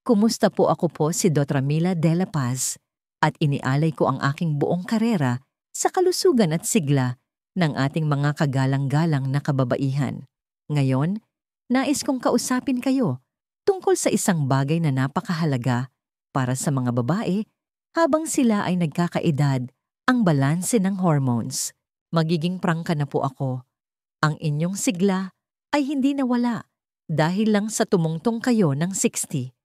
Kumusta po? Ako po si Dr. Mila de la Paz at inialay ko ang aking buong karera sa kalusugan at sigla ng ating mga kagalang-galang na kababaihan. Ngayon, nais kong kausapin kayo tungkol sa isang bagay na napakahalaga para sa mga babae habang sila ay nagkakaedad, ang balanse ng hormones. Magiging prangka na po ako. Ang inyong sigla ay hindi nawala dahil lang sa tumungtong kayo ng 60.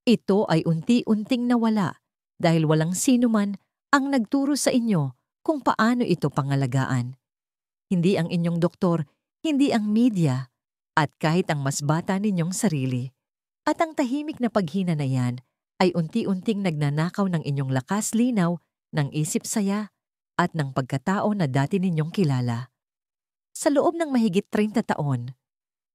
Ito ay unti-unting nawala dahil walang sino man ang nagturo sa inyo kung paano ito pangalagaan. Hindi ang inyong doktor, hindi ang media, at kahit ang mas bata ninyong sarili. At ang tahimik na paghina na yan ay unti-unting nagnanakaw ng inyong lakas linaw, ng isip saya, at ng pagkatao na dati ninyong kilala. Sa loob ng mahigit 30 taon,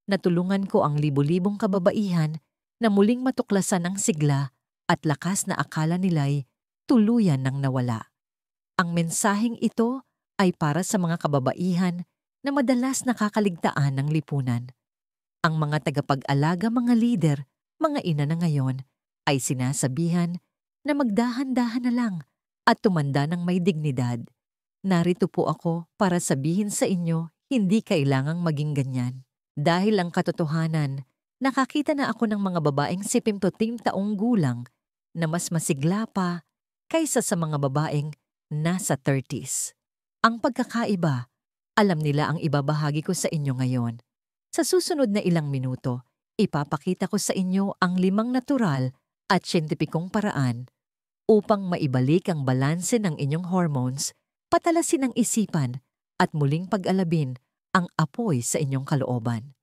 natulungan ko ang libu-libong kababaihan na muling matuklasan ang sigla at lakas na akala nila'y tuluyan ng nawala. Ang mensaheng ito ay para sa mga kababaihan na madalas nakakaligtaan ng lipunan. Ang mga tagapag-alaga, mga lider, mga ina na ngayon ay sinasabihan na magdahan-dahan na lang at tumanda ng may dignidad. Narito po ako para sabihin sa inyo, hindi kailangang maging ganyan. Dahil ang katotohanan, nakakita na ako ng mga babaeng 70 taong gulang na mas masigla pa kaysa sa mga babaeng nasa 30s. Ang pagkakaiba, alam nila ang ibabahagi ko sa inyo ngayon. Sa susunod na ilang minuto, ipapakita ko sa inyo ang 5 natural at siyentipikong paraan upang maibalik ang balanse ng inyong hormones, patalasin ang isipan at muling pag-alabin ang apoy sa inyong kalooban.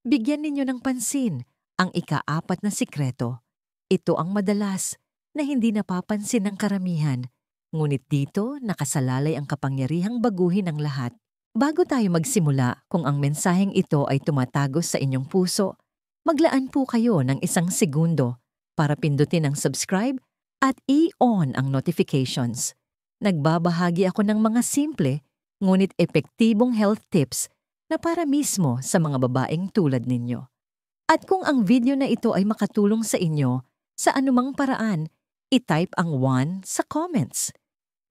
Bigyan ninyo ng pansin ang ika-4 na sikreto. Ito ang madalas na hindi napapansin ng karamihan, ngunit dito nakasalalay ang kapangyarihang baguhin ang lahat. Bago tayo magsimula, kung ang mensaheng ito ay tumatagos sa inyong puso, maglaan po kayo ng 1 segundo para pindutin ang subscribe at i-on ang notifications. Nagbabahagi ako ng mga simple ngunit epektibong health tips na para mismo sa mga babaeng tulad ninyo. At kung ang video na ito ay makatulong sa inyo sa anumang paraan, i-type ang 1 sa comments.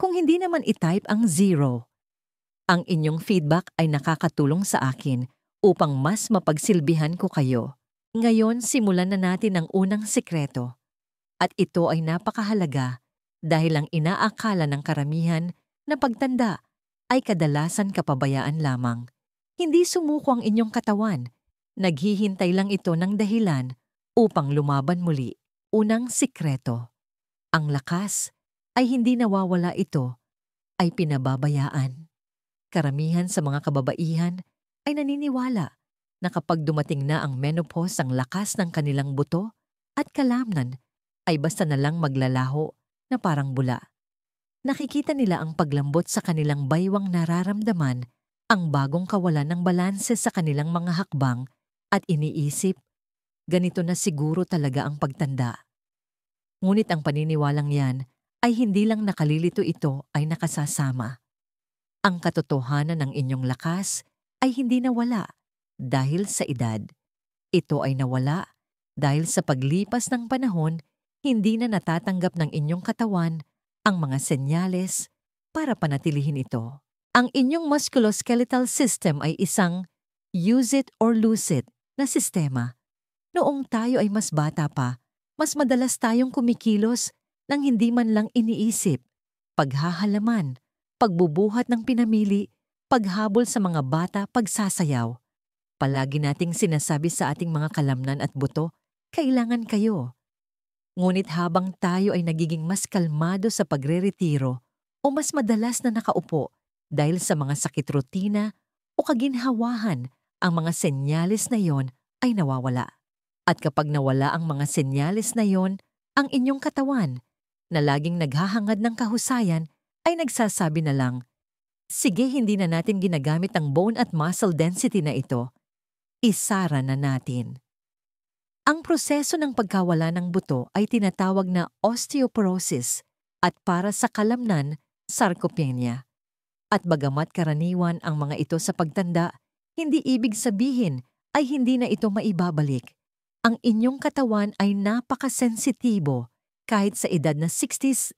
Kung hindi naman i-type ang 0. Ang inyong feedback ay nakakatulong sa akin upang mas mapagsilbihan ko kayo. Ngayon, simulan na natin ang unang sikreto. At ito ay napakahalaga dahil ang inaakala ng karamihan na pagtanda ay kadalasan kapabayaan lamang. Hindi sumuko ang inyong katawan. Naghihintay lang ito ng dahilan upang lumaban muli. Unang sikreto. Ang lakas ay hindi nawawala, ito ay pinababayaan. Karamihan sa mga kababaihan ay naniniwala na kapag dumating na ang menopause, ang lakas ng kanilang buto at kalamnan ay basta na lang maglalaho na parang bula. Nakikita nila ang paglambot sa kanilang baywang nararamdaman, ang bagong kawalan ng balanse sa kanilang mga hakbang at iniisip, ganito na siguro talaga ang pagtanda. Ngunit ang paniniwalang yan ay hindi lang nakalilito, ito ay nakasasama. Ang katotohanan ng inyong lakas ay hindi nawala dahil sa edad. Ito ay nawala dahil sa paglipas ng panahon, hindi na natatanggap ng inyong katawan ang mga senyales para panatilihin ito. Ang inyong musculoskeletal system ay isang use it or lose it na sistema. Noong tayo ay mas bata pa, mas madalas tayong kumikilos nang hindi man lang iniisip. Paghahalaman, pagbubuhat ng pinamili, paghabol sa mga bata, pagsasayaw. Palagi nating sinasabi sa ating mga kalamnan at buto, kailangan kayo. Ngunit habang tayo ay nagiging mas kalmado sa pagreretiro o mas madalas na nakaupo dahil sa mga sakit rutina o kaginhawahan, ang mga senyales na yon ay nawawala. At kapag nawala ang mga senyales na yon, ang inyong katawan na laging naghahangad ng kahusayan ay nagsasabi na lang, sige, hindi na natin ginagamit ang bone at muscle density na ito. Isara na natin. Ang proseso ng pagkawala ng buto ay tinatawag na osteoporosis at para sa kalamnan, sarcopenia. At bagamat karaniwan ang mga ito sa pagtanda, hindi ibig sabihin ay hindi na ito maibabalik. Ang inyong katawan ay napakasensitibo kahit sa edad na 60s,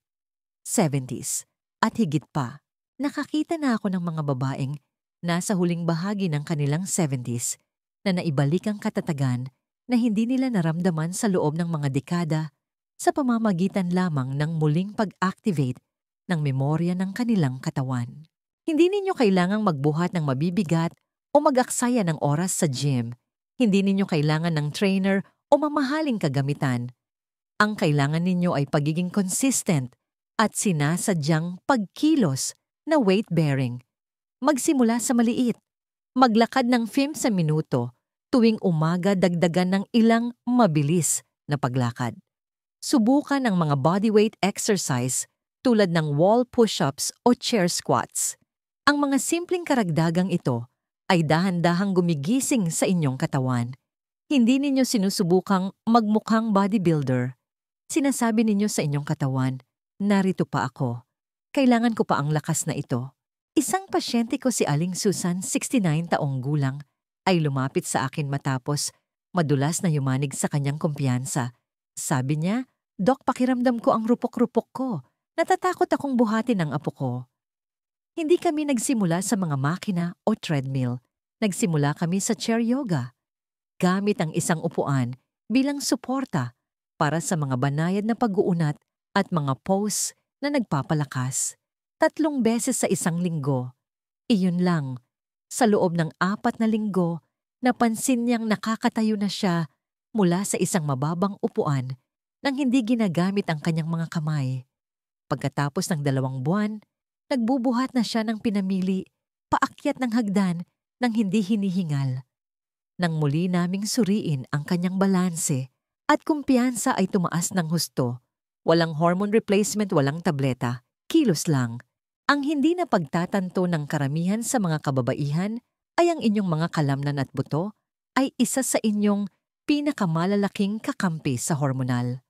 70s at higit pa. Nakakita na ako ng mga babaeng nasa huling bahagi ng kanilang 70s na naibalik ang katatagan na hindi nila naramdaman sa loob ng mga dekada sa pamamagitan lamang ng muling pag-activate ng memorya ng kanilang katawan. Hindi ninyo kailangang magbuhat ng mabibigat o mag-aksaya ng oras sa gym. Hindi ninyo kailangan ng trainer o mamahaling kagamitan. Ang kailangan ninyo ay pagiging consistent at sinasadyang pagkilos na weight-bearing. Magsimula sa maliit. Maglakad ng 5 sa minuto. Tuwing umaga dagdagan ng ilang mabilis na paglakad. Subukan ang mga bodyweight exercise tulad ng wall push-ups o chair squats. Ang mga simpleng karagdagang ito ay dahan-dahang gumigising sa inyong katawan. Hindi ninyo sinusubukang magmukhang bodybuilder. Sinasabi ninyo sa inyong katawan, narito pa ako. Kailangan ko pa ang lakas na ito. Isang pasyente ko si Aling Susan, 69 taong gulang, ay lumapit sa akin matapos madulas na yumanig sa kanyang kumpiyansa. Sabi niya, "Dok, pakiramdam ko ang rupok-rupok ko. Natatakot akong buhatin ang apo ko." Hindi kami nagsimula sa mga makina o treadmill. Nagsimula kami sa chair yoga. Gamit ang isang upuan bilang suporta para sa mga banayad na pag-uunat at mga pose na nagpapalakas. 3 beses sa isang linggo. Iyon lang. Sa loob ng 4 na linggo, napansin niyang nakakatayo na siya mula sa isang mababang upuan nang hindi ginagamit ang kanyang mga kamay. Pagkatapos ng 2 buwan, nagbubuhat na siya ng pinamili, paakyat ng hagdan nang hindi hinihingal. Nang muli naming suriin ang kanyang balanse at kumpiyansa ay tumaas ng husto. Walang hormone replacement, walang tableta, kilos lang. Ang hindi na pagtatanto ng karamihan sa mga kababaihan ay ang inyong mga kalamnan at buto ay isa sa inyong pinakamalalaking kakampi sa hormonal.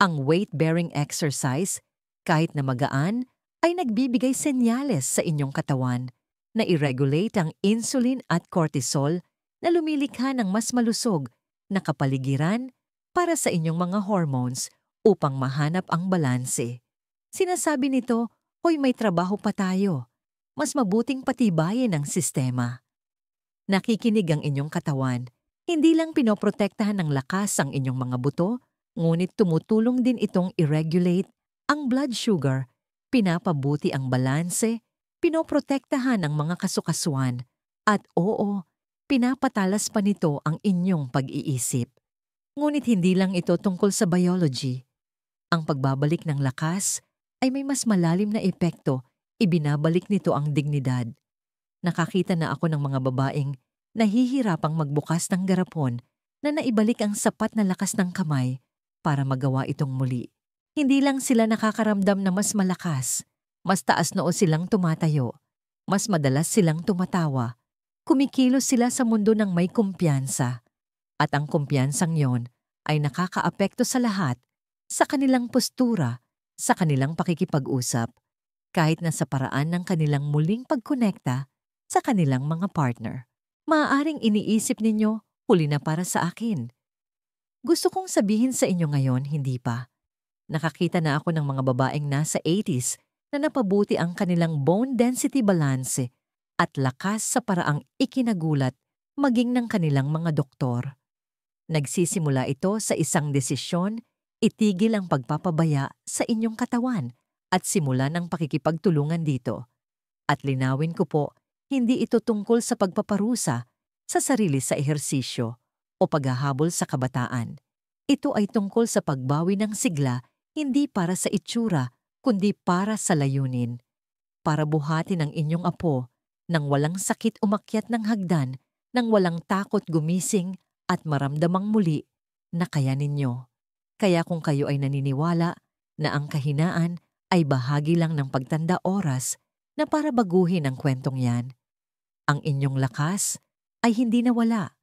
Ang weight-bearing exercise, kahit na magaan, ay nagbibigay senyales sa inyong katawan na i-regulate ang insulin at cortisol na lumilikha ng mas malusog na kapaligiran para sa inyong mga hormones upang mahanap ang balanse. Sinasabi nito, "Hoy, may trabaho pa tayo. Mas mabuting patibayin ang sistema." Nakikinig ang inyong katawan. Hindi lang pinoprotektahan ng lakas ang inyong mga buto, ngunit tumutulong din itong i-regulate ang blood sugar, pinapabuti ang balanse, pinoprotektahan ang mga kasukasuan, at oo, pinapatalas pa nito ang inyong pag-iisip. Ngunit hindi lang ito tungkol sa biology. Ang pagbabalik ng lakas ay may mas malalim na epekto, ibinabalik nito ang dignidad. Nakakita na ako ng mga babaeng nahihirapang magbukas ng garapon na naibalik ang sapat na lakas ng kamay para magawa itong muli. Hindi lang sila nakakaramdam na mas malakas, mas taas noo silang tumatayo, mas madalas silang tumatawa. Kumikilos sila sa mundo ng may kumpiyansa. At ang kumpiyansang yon ay nakakaapekto sa lahat, sa kanilang postura, sa kanilang pakikipag-usap, kahit na sa paraan ng kanilang muling pagkonekta sa kanilang mga partner. Maaaring iniisip ninyo, huli na para sa akin. Gusto kong sabihin sa inyo ngayon, hindi pa. Nakakita na ako ng mga babaeng nasa 80s na napabuti ang kanilang bone density balance at lakas sa paraang ikinagulat maging ng kanilang mga doktor. Nagsisimula ito sa isang desisyon, itigil ang pagpapabaya sa inyong katawan at simulan ang pakikipagtulungan dito. At linawin ko po, hindi ito tungkol sa pagpaparusa sa sarili sa ehersisyo o paghahabol sa kabataan. Ito ay tungkol sa pagbawi ng sigla, hindi para sa itsura, kundi para sa layunin. Para buhatin ang inyong apo nang walang sakit umakyat ng hagdan, nang walang takot gumising at maramdamang muli na kaya ninyo. Kaya kung kayo ay naniniwala na ang kahinaan ay bahagi lang ng pagtanda oras na para baguhin ang kwentong yan, ang inyong lakas ay hindi nawala.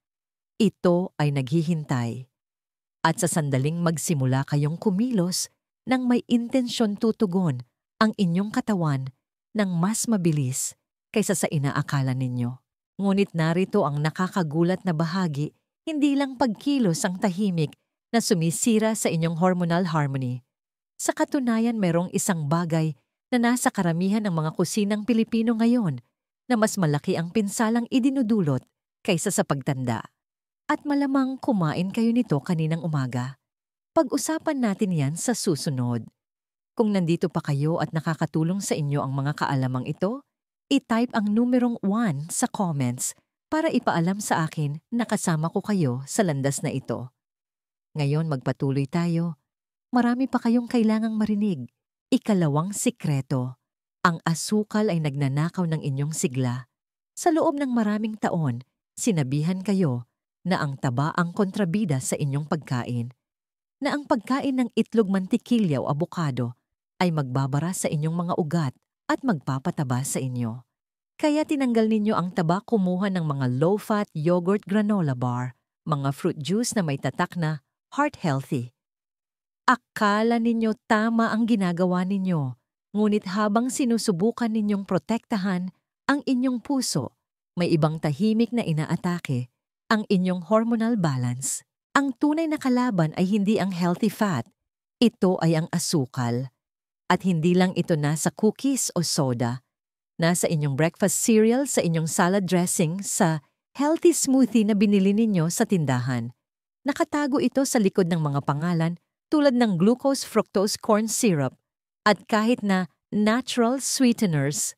Ito ay naghihintay. At sa sandaling magsimula kayong kumilos nang may intensyon, tutugon ang inyong katawan ng mas mabilis kaysa sa inaakala ninyo. Ngunit narito ang nakakagulat na bahagi, hindi lang pagkilos ang tahimik na sumisira sa inyong hormonal harmony. Sa katunayan, merong isang bagay na nasa karamihan ng mga kusinang Pilipino ngayon na mas malaki ang pinsalang idinudulot kaysa sa pagtanda. At malamang kumain kayo nito kaninang umaga. Pag-usapan natin yan sa susunod. Kung nandito pa kayo at nakakatulong sa inyo ang mga kaalamang ito, i-type ang numerong 1 sa comments para ipaalam sa akin na kasama ko kayo sa landas na ito. Ngayon magpatuloy tayo. Marami pa kayong kailangang marinig. Ikalawang sikreto. Ang asukal ay nagnanakaw ng inyong sigla. Sa loob ng maraming taon, sinabihan kayo na ang taba ang kontrabida sa inyong pagkain. Na ang pagkain ng itlog, mantikilya o abokado ay magbabara sa inyong mga ugat at magpapataba sa inyo. Kaya tinanggal ninyo ang taba, kumuha ng mga low-fat yogurt granola bar, mga fruit juice na may tatak na heart healthy. Akala ninyo tama ang ginagawa ninyo, ngunit habang sinusubukan ninyong protektahan ang inyong puso, may ibang tahimik na inaatake, ang inyong hormonal balance. Ang tunay na kalaban ay hindi ang healthy fat, ito ay ang asukal. At hindi lang ito nasa cookies o soda. Nasa inyong breakfast cereal, sa inyong salad dressing, sa healthy smoothie na binili ninyo sa tindahan. Nakatago ito sa likod ng mga pangalan tulad ng glucose, fructose, corn syrup, at kahit na natural sweeteners.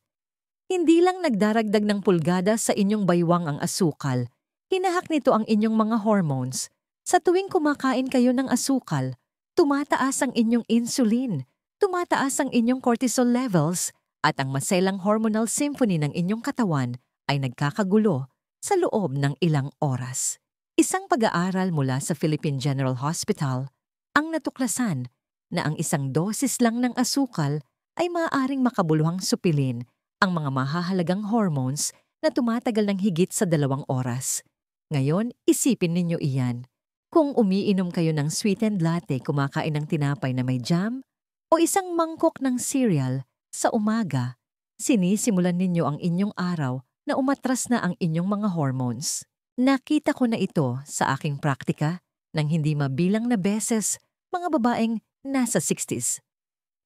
Hindi lang nagdaragdag ng pulgada sa inyong baywang ang asukal, hinahak nito ang inyong mga hormones. Sa tuwing kumakain kayo ng asukal, tumataas ang inyong insulin, tumataas ang inyong cortisol levels, at ang maselang hormonal symphony ng inyong katawan ay nagkakagulo sa loob ng ilang oras. Isang pag-aaral mula sa Philippine General Hospital ang natuklasan na ang isang dosis lang ng asukal ay maaaring makabuluhang supilin ang mga mahahalagang hormones na tumatagal ng higit sa 2 oras. Ngayon, isipin ninyo iyan. Kung umiinom kayo ng sweetened latte, kumakain ng tinapay na may jam, o isang mangkok ng cereal, sa umaga, sinisimulan ninyo ang inyong araw na umatras na ang inyong mga hormones. Nakita ko na ito sa aking praktika nang hindi mabilang na beses, mga babaeng nasa 60s,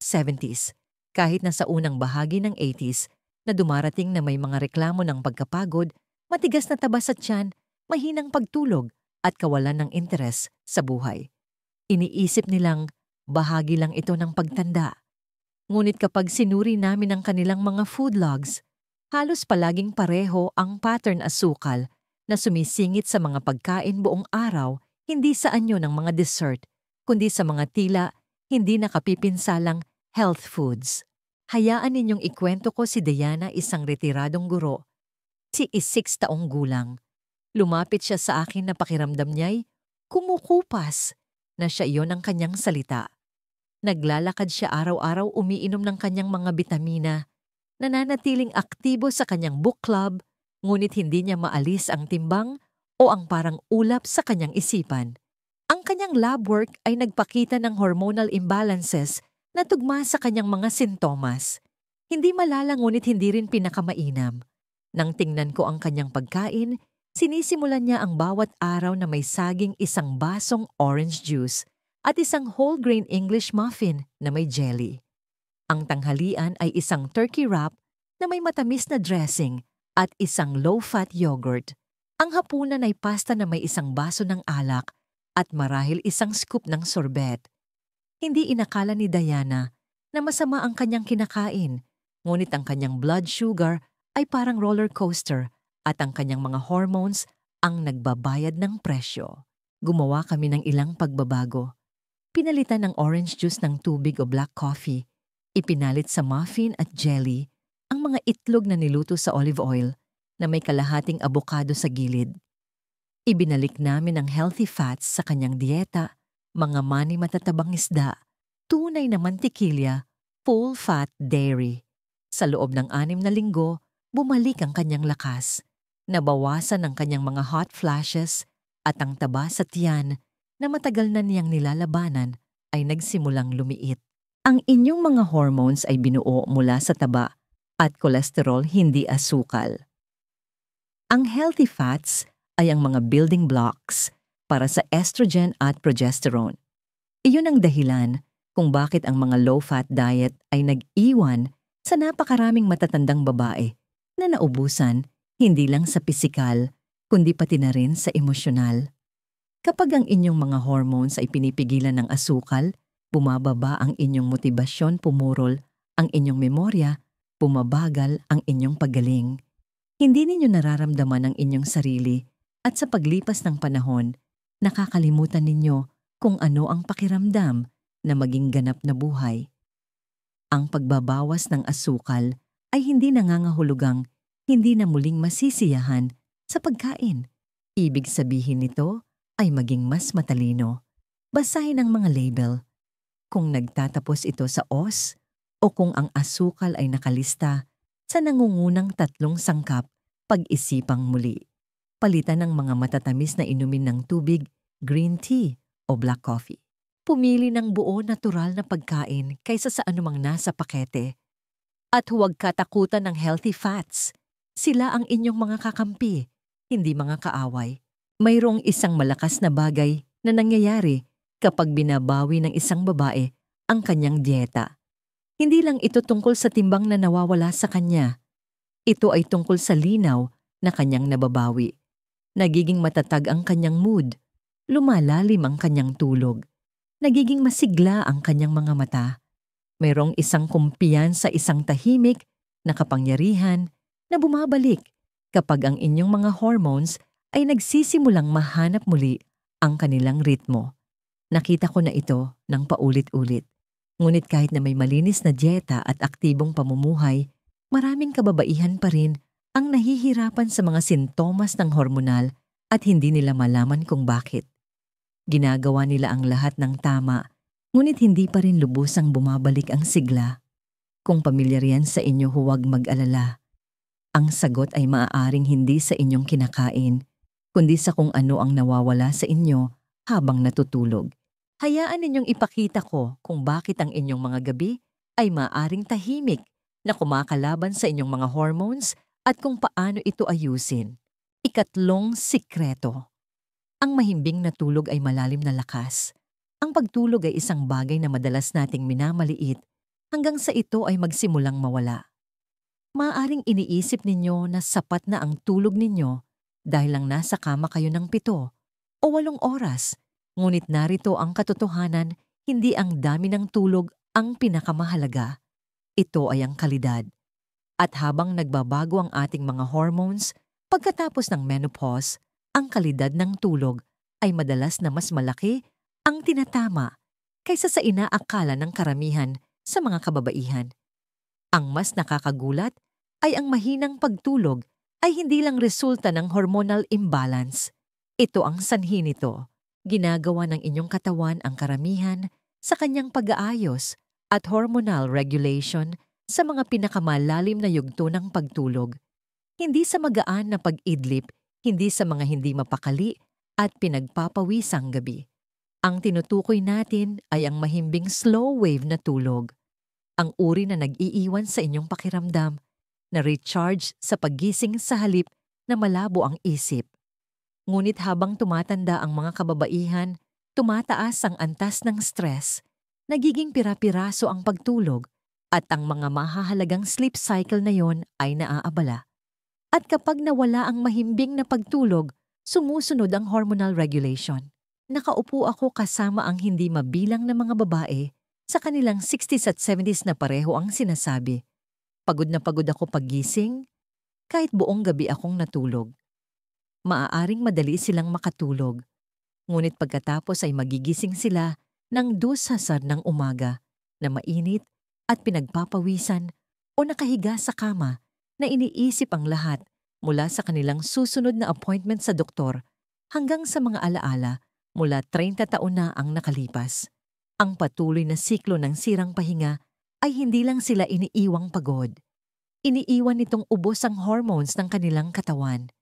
70s, kahit na sa unang bahagi ng 80s na dumarating na may mga reklamo ng pagkapagod, matigas na taba sa tiyan, mahinang pagtulog at kawalan ng interes sa buhay. Iniisip nilang bahagi lang ito ng pagtanda. Ngunit kapag sinuri namin ang kanilang mga food logs, halos palaging pareho ang pattern asukal na sumisingit sa mga pagkain buong araw, hindi sa anyo ng mga dessert, kundi sa mga tila hindi nakapipinsalang health foods. Hayaan ninyong ikwento ko si Diana, isang retiradong guro. Si 6 taong gulang. Lumapit siya sa akin na pakiramdam niya'y kumukupas na siya iyon ang kanyang salita. Naglalakad siya araw-araw, umiinom ng kanyang mga bitamina, nananatiling aktibo sa kanyang book club, ngunit hindi niya maalis ang timbang o ang parang ulap sa kanyang isipan. Ang kanyang lab work ay nagpakita ng hormonal imbalances na tugma sa kanyang mga sintomas. Hindi malala ngunit hindi rin pinakamainam. Nang tingnan ko ang kanyang pagkain, sinisimulan niya ang bawat araw na may saging, isang basong orange juice, at isang whole grain English muffin na may jelly. Ang tanghalian ay isang turkey wrap na may matamis na dressing at isang low-fat yogurt. Ang hapunan ay pasta na may isang baso ng alak at marahil isang scoop ng sorbet. Hindi inakala ni Diana na masama ang kanyang kinakain, ngunit ang kanyang blood sugar ay parang roller coaster at ang kanyang mga hormones ang nagbabayad ng presyo. Gumawa kami ng ilang pagbabago. Pinalitan ng orange juice ng tubig o black coffee. Ipinalit sa muffin at jelly ang mga itlog na niluto sa olive oil na may kalahating abokado sa gilid. Ibinalik namin ang healthy fats sa kanyang dieta, mga mani-matatabang isda, tunay na mantikilya, full-fat dairy. Sa loob ng 6 na linggo, bumalik ang kanyang lakas. Nabawasan ang kanyang mga hot flashes at ang taba sa tiyan na matagal na niyang nilalabanan ay nagsimulang lumiit. Ang inyong mga hormones ay binuo mula sa taba at kolesterol, hindi asukal. Ang healthy fats ay ang mga building blocks para sa estrogen at progesterone. Iyon ang dahilan kung bakit ang mga low-fat diet ay nag-iwan sa napakaraming matatandang babae na naubusan hindi lang sa pisikal kundi pati na rin sa emosyonal. Kapag ang inyong mga hormones ay pinipigilan ng asukal, bumababa ang inyong motibasyon, pumurol ang inyong memorya, bumabagal ang inyong paggaling. Hindi ninyo nararamdaman ang inyong sarili at sa paglipas ng panahon, nakakalimutan ninyo kung ano ang pakiramdam na maging ganap na buhay. Ang pagbabawas ng asukal ay hindi nangangahulugang hindi na muling masisiyahan sa pagkain. Ibig sabihin nito ay maging mas matalino. Basahin ang mga label. Kung nagtatapos ito sa os o kung ang asukal ay nakalista sa nangungunang 3 sangkap, pag-isipang muli. Palitan ng mga matatamis na inumin ng tubig, green tea o black coffee. Pumili ng buo natural na pagkain kaysa sa anumang nasa pakete. At huwag katakutan ng healthy fats. Sila ang inyong mga kakampi, hindi mga kaaway. Mayroong isang malakas na bagay na nangyayari kapag binabawi ng isang babae ang kanyang dieta. Hindi lang ito tungkol sa timbang na nawawala sa kanya. Ito ay tungkol sa linaw na kanyang nababawi. Nagiging matatag ang kanyang mood. Lumalalim ang kanyang tulog. Nagiging masigla ang kanyang mga mata. Mayroong isang kumpiyansa, isang tahimik na kapangyarihan na bumabalik kapag ang inyong mga hormones ay nagsisimulang mahanap muli ang kanilang ritmo. Nakita ko na ito ng paulit-ulit. Ngunit kahit na may malinis na dieta at aktibong pamumuhay, maraming kababaihan pa rin ang nahihirapan sa mga sintomas ng hormonal at hindi nila malaman kung bakit. Ginagawa nila ang lahat ng tama, ngunit hindi pa rin lubusang bumabalik ang sigla. Kung pamilyar yan sa inyo, huwag mag-alala. Ang sagot ay maaaring hindi sa inyong kinakain, kundi sa kung ano ang nawawala sa inyo habang natutulog. Hayaan ninyong ipakita ko kung bakit ang inyong mga gabi ay maaaring tahimik na kumakalaban sa inyong mga hormones at kung paano ito ayusin. 3 sikreto. Ang mahimbing na tulog ay malalim na lakas. Ang pagtulog ay isang bagay na madalas nating minamaliit hanggang sa ito ay magsimulang mawala. Maaaring iniisip ninyo na sapat na ang tulog ninyo dahil lang nasa kama kayo ng 7 o 8 oras. Ngunit narito ang katotohanan, hindi ang dami ng tulog ang pinakamahalaga. Ito ay ang kalidad. At habang nagbabago ang ating mga hormones, pagkatapos ng menopause, ang kalidad ng tulog ay madalas na mas malaki ang tinatama kaysa sa inaakala ng karamihan sa mga kababaihan. Ang mas nakakagulat ay ang mahinang pagtulog ay hindi lang resulta ng hormonal imbalance. Ito ang sanhi nito. Ginagawa ng inyong katawan ang karamihan sa kanyang pag-aayos at hormonal regulation sa mga pinakamalalim na yugto ng pagtulog. Hindi sa magaan na pag-idlip, hindi sa mga hindi mapakali at pinagpapawisang gabi. Ang tinutukoy natin ay ang mahimbing slow wave na tulog. Ang uri na nag-iiwan sa inyong pakiramdam, na recharge sa paggising sa halip na malabo ang isip. Ngunit habang tumatanda ang mga kababaihan, tumataas ang antas ng stress, nagiging pira-piraso ang pagtulog, at ang mga mahahalagang sleep cycle na yon ay naaabala. At kapag nawala ang mahimbing na pagtulog, sumusunod ang hormonal regulation. Nakaupo ako kasama ang hindi mabilang na mga babae sa kanilang 60s at 70s na pareho ang sinasabi. Pagod na pagod ako paggising, kahit buong gabi akong natulog. Maaaring madali silang makatulog, ngunit pagkatapos ay magigising sila ng 2 ng umaga na mainit at pinagpapawisan o nakahiga sa kama na iniisip ang lahat mula sa kanilang susunod na appointment sa doktor hanggang sa mga alaala mula 30 taon na ang nakalipas. Ang patuloy na siklo ng sirang pahinga ay hindi lang sila iniiwang pagod. Iniiwan nitong ubos ang hormones ng kanilang katawan.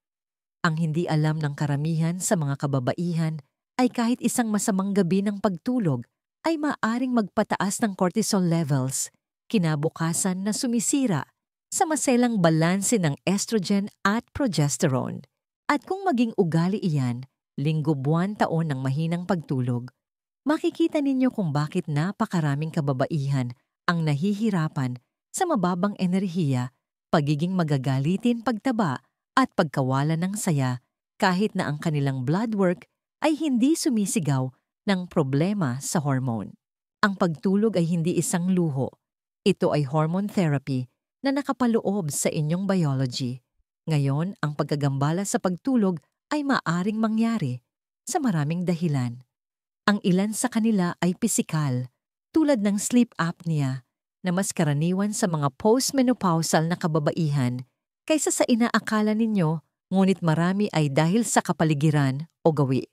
Ang hindi alam ng karamihan sa mga kababaihan ay kahit isang masamang gabi ng pagtulog ay maaring magpataas ng cortisol levels, kinabukasan na sumisira sa maselang balanse ng estrogen at progesterone. At kung maging ugali iyan, linggo, buwan, taon ng mahinang pagtulog, makikita ninyo kung bakit napakaraming kababaihan ang nahihirapan sa mababang enerhiya, pagiging magagalitin, pagtaba at pagkawalan ng saya kahit na ang kanilang blood work ay hindi sumisigaw ng problema sa hormone. Ang pagtulog ay hindi isang luho. Ito ay hormone therapy na nakapaloob sa inyong biology. Ngayon, ang pagkagambala sa pagtulog ay maaring mangyari sa maraming dahilan. Ang ilan sa kanila ay pisikal, tulad ng sleep apnea, na mas karaniwan sa mga postmenopausal na kababaihan kaysa sa inaakala ninyo, ngunit marami ay dahil sa kapaligiran o gawi.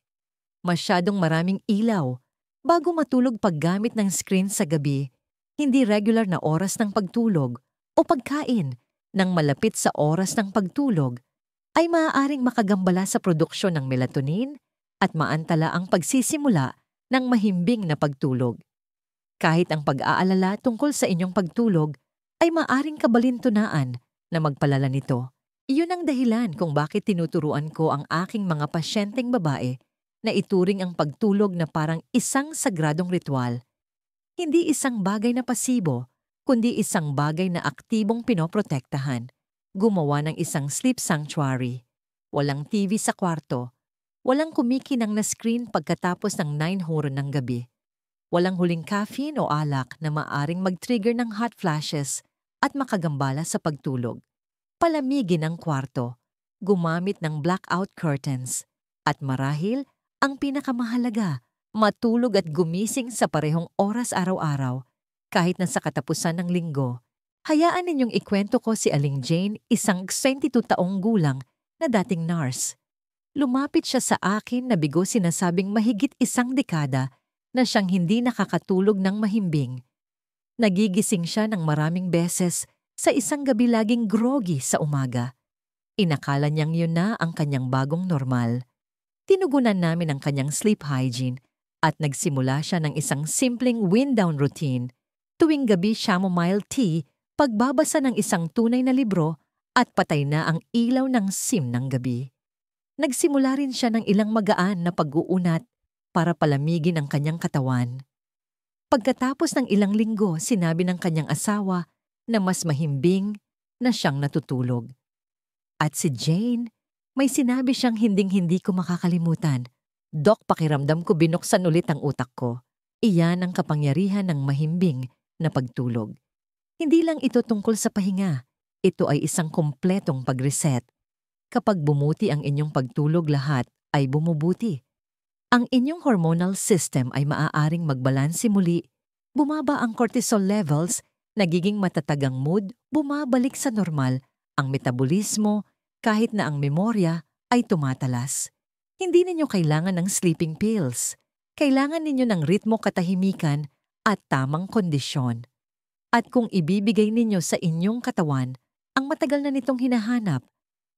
Masyadong maraming ilaw, bago matulog paggamit ng screen sa gabi, hindi regular na oras ng pagtulog o pagkain ng malapit sa oras ng pagtulog ay maaaring makagambala sa produksyon ng melatonin at maantala ang pagsisimula ng mahimbing na pagtulog. Kahit ang pag-aalala tungkol sa inyong pagtulog ay maaaring kabalintunaan na magpalala nito. Iyon ang dahilan kung bakit tinuturuan ko ang aking mga pasyenteng babae na ituring ang pagtulog na parang isang sagradong ritual. Hindi isang bagay na pasibo, kundi isang bagay na aktibong pinoprotektahan. Gumawa ng isang sleep sanctuary. Walang TV sa kwarto. Walang kumikinang na screen pagkatapos ng 9 horon ng gabi. Walang huling caffeine o alak na maaring mag-trigger ng hot flashes at makagambala sa pagtulog. Palamigin ang kwarto. Gumamit ng blackout curtains. At marahil, ang pinakamahalaga, matulog at gumising sa parehong oras araw-araw. Kahit na sa katapusan ng linggo, hayaan ninyong ikwento ko si Aling Jane, isang 22 taong gulang na dating nurse. Lumapit siya sa akin na bigo sinasabing mahigit isang dekada na siyang hindi nakakatulog ng mahimbing. Nagigising siya ng maraming beses sa isang gabi, laging groggy sa umaga. Inakala niyang yun na ang kanyang bagong normal. Tinugunan namin ang kanyang sleep hygiene at nagsimula siya ng isang simpleng wind-down routine. Tuwing gabi, chamomile tea, pagbabasa ng isang tunay na libro at patay na ang ilaw ng SIM ng gabi. Nagsimula rin siya ng ilang magaan na pag-uunat para palamigin ang kanyang katawan. Pagkatapos ng ilang linggo, sinabi ng kanyang asawa na mas mahimbing na siyang natutulog. At si Jane, may sinabi siyang hinding-hindi ko makakalimutan. Dok, pakiramdam ko binuksan ulit ang utak ko. Iyan ang kapangyarihan ng mahimbing na pagtulog. Hindi lang ito tungkol sa pahinga. Ito ay isang kompletong pag-reset. Kapag bumuti ang inyong pagtulog, lahat ay bumubuti. Ang inyong hormonal system ay maaaring magbalanse muli. Bumaba ang cortisol levels, nagiging matatag ang mood, bumabalik sa normal ang metabolismo, kahit na ang memorya ay tumatalas. Hindi ninyo kailangan ng sleeping pills. Kailangan ninyo ng ritmo, katahimikan at tamang kondisyon. At kung ibibigay ninyo sa inyong katawan ang matagal na nitong hinahanap,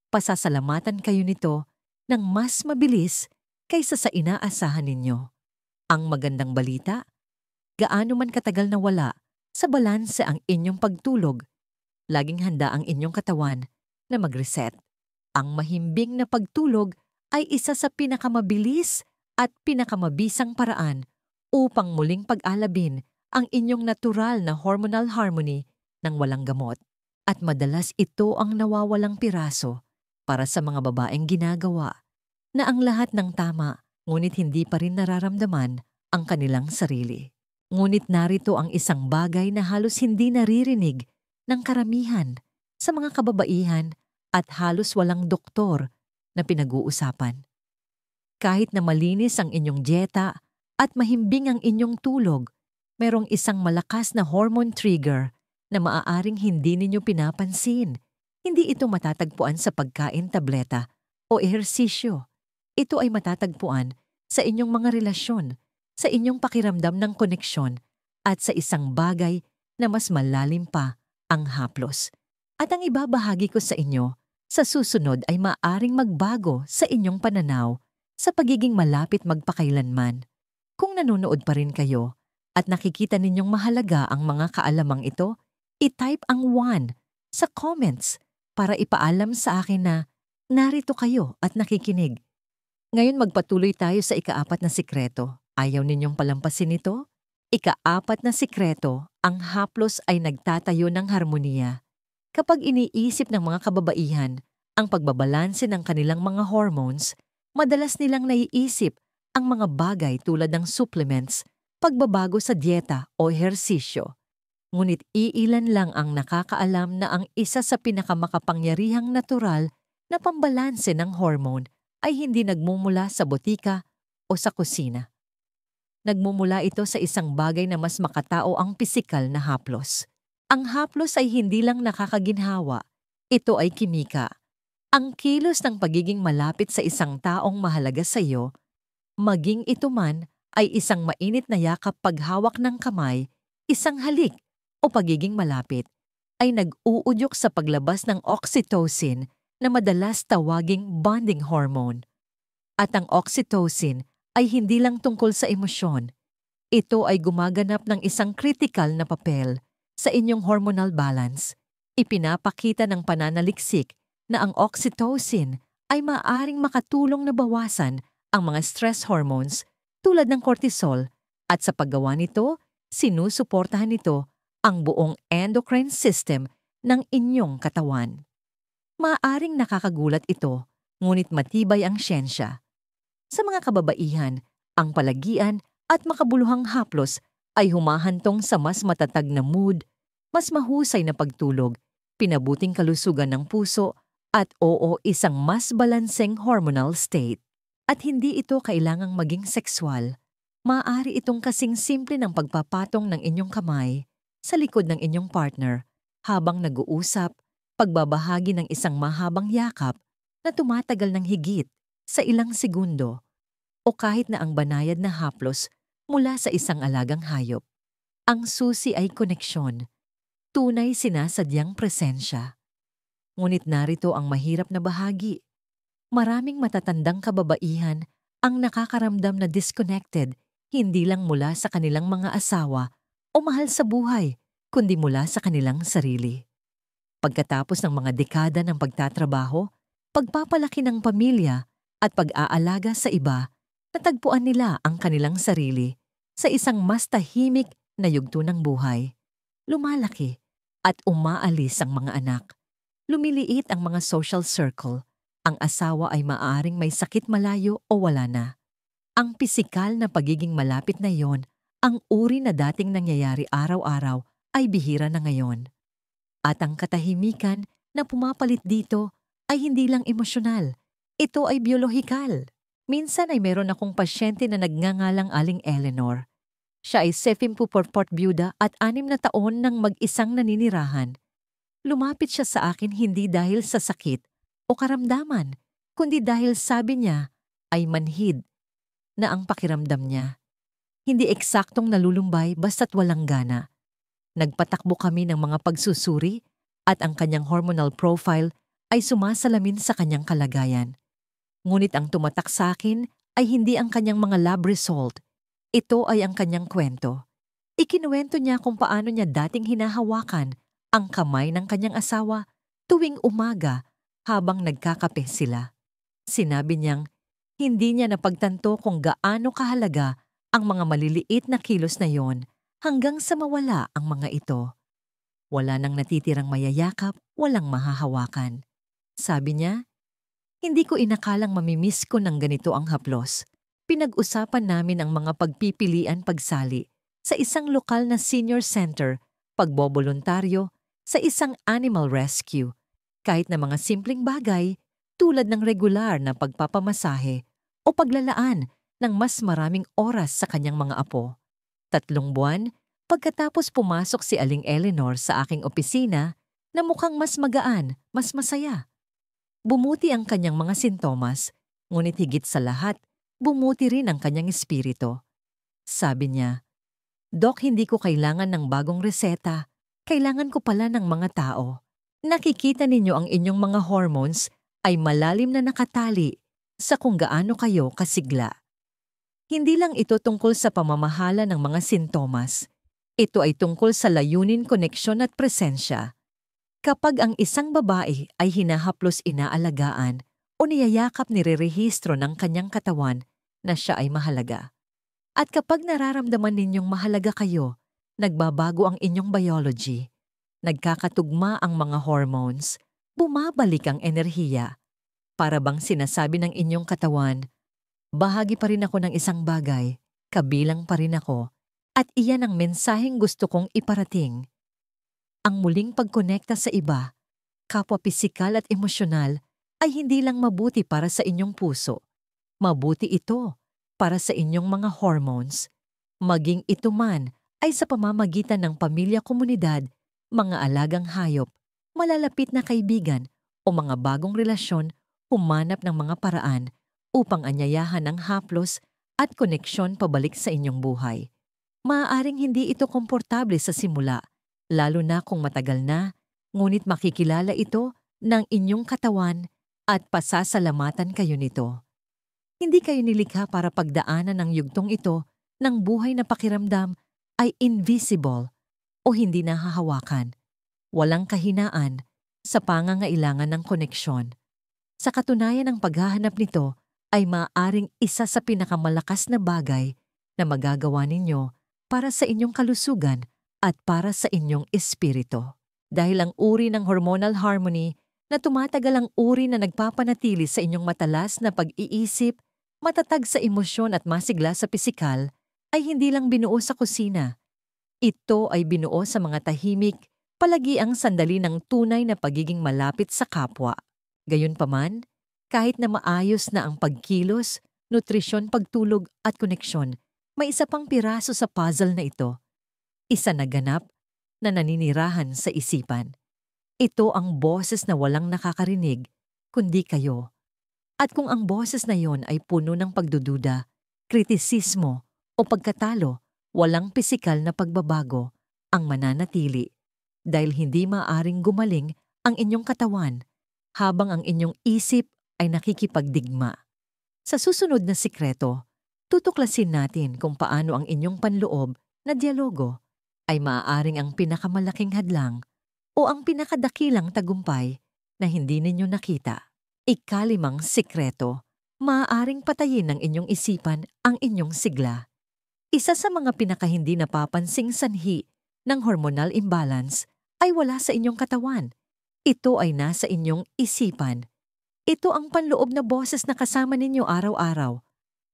pasasalamatan kayo nito ng mas mabilis kaysa sa inaasahan ninyo. Ang magandang balita, gaano man katagal na wala sa balanse ang inyong pagtulog, laging handa ang inyong katawan na mag-reset. Ang mahimbing na pagtulog ay isa sa pinakamabilis at pinakamabisang paraan upang muling pag-alabin ang inyong natural na hormonal harmony ng walang gamot. At madalas ito ang nawawalang piraso para sa mga babaeng ginagawa na ang lahat ng tama, ngunit hindi pa rin nararamdaman ang kanilang sarili. Ngunit narito ang isang bagay na halos hindi naririnig ng karamihan sa mga kababaihan at halos walang doktor na pinag-uusapan. Kahit na malinis ang inyong dieta at mahimbing ang inyong tulog, merong isang malakas na hormone trigger na maaaring hindi ninyo pinapansin. Hindi ito matatagpuan sa pagkain, tableta o ehersisyo. Ito ay matatagpuan sa inyong mga relasyon, sa inyong pakiramdam ng koneksyon, at sa isang bagay na mas malalim pa, ang haplos. At ang ibabahagi ko sa inyo sa susunod ay maaaring magbago sa inyong pananaw sa pagiging malapit magpakailanman. Kung nanonood pa rin kayo at nakikita ninyong mahalaga ang mga kaalamang ito, i-type ang 1 sa comments para ipaalam sa akin na narito kayo at nakikinig. Ngayon magpatuloy tayo sa ikaapat na sikreto. Ayaw ninyong palampasin ito? Ikaapat na sikreto, ang haplos ay nagtatayo ng harmoniya. Kapag iniisip ng mga kababaihan ang pagbabalanse ng kanilang mga hormones, madalas nilang naiisip ang mga bagay tulad ng supplements, pagbabago sa dieta o ehersisyo. Ngunit iilan lang ang nakakaalam na ang isa sa pinakamakapangyarihang natural na pambalanse ng hormone ay hindi nagmumula sa botika o sa kusina. Nagmumula ito sa isang bagay na mas makatao ang pisikal na haplos. Ang haplos ay hindi lang nakakaginhawa, ito ay kimika. Ang kilos ng pagiging malapit sa isang taong mahalaga sa iyo, maging ito man ay isang mainit na yakap paghawak ng kamay, isang halik o pagiging malapit, ay nag-uudyok sa paglabas ng oxytocin na madalas tawaging bonding hormone. At ang oxytocin ay hindi lang tungkol sa emosyon. Ito ay gumaganap ng isang kritikal na papel sa inyong hormonal balance. Ipinapakita ng pananaliksik na ang oxytocin ay maaaring makatulong na bawasan ang mga stress hormones tulad ng cortisol at sa paggawa nito, sinusuportahan nito ang buong endocrine system ng inyong katawan. Maaaring nakakagulat ito, ngunit matibay ang siyensya. Sa mga kababaihan, ang palagian at makabuluhang haplos ay humahantong sa mas matatag na mood, mas mahusay na pagtulog, pinabuting kalusugan ng puso, at isang mas balanseng hormonal state. At hindi ito kailangang maging sexual. Maaari itong kasing simple ng pagpapatong ng inyong kamay sa likod ng inyong partner habang nag-uusap, pagbabahagi ng isang mahabang yakap na tumatagal ng higit sa ilang segundo, o kahit na ang banayad na haplos mula sa isang alagang hayop. Ang susi ay koneksyon, tunay sinasadyang presensya. Ngunit narito ang mahirap na bahagi. Maraming matatandang kababaihan ang nakakaramdam na disconnected hindi lang mula sa kanilang mga asawa o mahal sa buhay, kundi mula sa kanilang sarili. Pagkatapos ng mga dekada ng pagtatrabaho, pagpapalaki ng pamilya at pag-aalaga sa iba, natagpuan nila ang kanilang sarili sa isang mas tahimik na yugto ng buhay. Lumalaki at umaalis ang mga anak. Lumiliit ang mga social circle. Ang asawa ay maaaring may sakit malayo o wala na. Ang pisikal na pagiging malapit na iyon, ang uri na dating nangyayari araw-araw ay bihira na ngayon. At ang katahimikan na pumapalit dito ay hindi lang emosyonal. Ito ay biolohikal. Minsan ay meron akong pasyente na nagngangalang Aling Eleanor. Siya ay 74 byuda at 6 na taon nang mag-isang naninirahan. Lumapit siya sa akin hindi dahil sa sakit o karamdaman, kundi dahil sabi niya ay manhid na ang pakiramdam niya. Hindi eksaktong nalulumbay basta't walang gana. Nagpatakbo kami ng mga pagsusuri at ang kanyang hormonal profile ay sumasalamin sa kanyang kalagayan. Ngunit ang tumatak sa akin ay hindi ang kanyang mga lab result. Ito ay ang kanyang kwento. Ikinuwento niya kung paano niya dating hinahawakan ang kamay ng kanyang asawa tuwing umaga habang nagkakape sila. Sinabi niyang hindi niya napagtanto kung gaano kahalaga ang mga maliliit na kilos na yon hanggang sa mawala ang mga ito. Wala nang natitirang mayayakap, walang mahahawakan. Sabi niya, hindi ko inakalang mamimiss ko ng ganito ang haplos. Pinag-usapan namin ang mga pagpipilian pagsali sa isang lokal na senior center, pagboboluntaryo, sa isang animal rescue, kahit na mga simpleng bagay tulad ng regular na pagpapamasahe o paglalaan ng mas maraming oras sa kanyang mga apo. 3 buwan, pagkatapos pumasok si Aling Eleanor sa aking opisina na mukhang mas magaan, mas masaya. Bumuti ang kanyang mga sintomas, ngunit higit sa lahat, bumuti rin ang kanyang espiritu. Sabi niya, "Dok, hindi ko kailangan ng bagong reseta. Kailangan ko pala ng mga tao. Nakikita ninyo ang inyong mga hormones ay malalim na nakatali sa kung gaano kayo kasigla." Hindi lang ito tungkol sa pamamahala ng mga sintomas. Ito ay tungkol sa layunin, koneksyon at presensya. Kapag ang isang babae ay hinahaplos inaalagaan o niyayakap nirerehistro ng kanyang katawan na siya ay mahalaga. At kapag nararamdaman ninyong mahalaga kayo, nagbabago ang inyong biology, nagkakatugma ang mga hormones, bumabalik ang enerhiya. Para bang sinasabi ng inyong katawan, bahagi pa rin ako ng isang bagay, kabilang pa rin ako, at iyan ang mensaheng gusto kong iparating. Ang muling pagkonekta sa iba, kapwa pisikal at emosyonal, ay hindi lang mabuti para sa inyong puso. Mabuti ito para sa inyong mga hormones. Maging ito man ay sa pamamagitan ng pamilya, komunidad, mga alagang hayop, malalapit na kaibigan o mga bagong relasyon, humanap ng mga paraan upang anyayahan ang haplos at koneksyon pabalik sa inyong buhay. Maaaring hindi ito komportable sa simula, lalo na kung matagal na, ngunit makikilala ito ng inyong katawan at pasasalamatan kayo nito. Hindi kayo nilikha para pagdaanan ng yugtong ito ng buhay na pakiramdam ay invisible o hindi nahahawakan. Walang kahinaan sa pangangailangan ng koneksyon. Sa katunayan ng paghahanap nito ay maaaring isa sa pinakamalakas na bagay na magagawa ninyo para sa inyong kalusugan at para sa inyong espiritu. Dahil ang uri ng hormonal harmony na tumatagal ang uri na nagpapanatili sa inyong matalas na pag-iisip, matatag sa emosyon at masigla sa pisikal, ay hindi lang binuo sa kusina. Ito ay binuo sa mga tahimik, palagiang sandali ng tunay na pagiging malapit sa kapwa. Gayunpaman, kahit na maayos na ang pagkilos, nutrisyon, pagtulog at koneksyon, may isa pang piraso sa puzzle na ito. Isa na ganap na naninirahan sa isipan. Ito ang boses na walang nakakarinig, kundi kayo. At kung ang boses na yon ay puno ng pagdududa, kritisismo o pagkatalo, walang pisikal na pagbabago ang mananatili dahil hindi maaring gumaling ang inyong katawan habang ang inyong isip ay nakikipagdigma. Sa susunod na sikreto, tutuklasin natin kung paano ang inyong panloob na dialogo ay maaaring ang pinakamalaking hadlang o ang pinakadakilang tagumpay na hindi ninyo nakita. Ikalimang sikreto, maaaring patayin ng inyong isipan ang inyong sigla. Isa sa mga pinakahindi napapansing sanhi ng hormonal imbalance ay wala sa inyong katawan. Ito ay nasa inyong isipan. Ito ang panloob na boses na kasama ninyo araw-araw.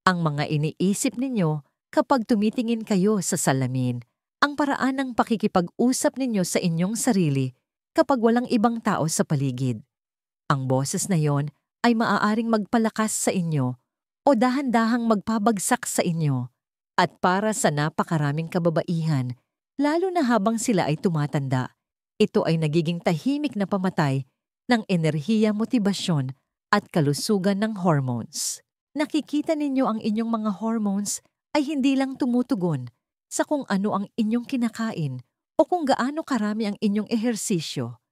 Ang mga iniisip ninyo kapag tumitingin kayo sa salamin, ang paraan ng pakikipag-usap ninyo sa inyong sarili kapag walang ibang tao sa paligid. Ang boses na yon ay maaaring magpalakas sa inyo o dahan-dahang magpabagsak sa inyo. At para sa napakaraming kababaihan, lalo na habang sila ay tumatanda, ito ay nagiging tahimik na pamatay ng enerhiya, motibasyon at kalusugan ng hormones. Nakikita ninyo ang inyong mga hormones ay hindi lang tumutugon sa kung ano ang inyong kinakain o kung gaano karami ang inyong ehersisyo.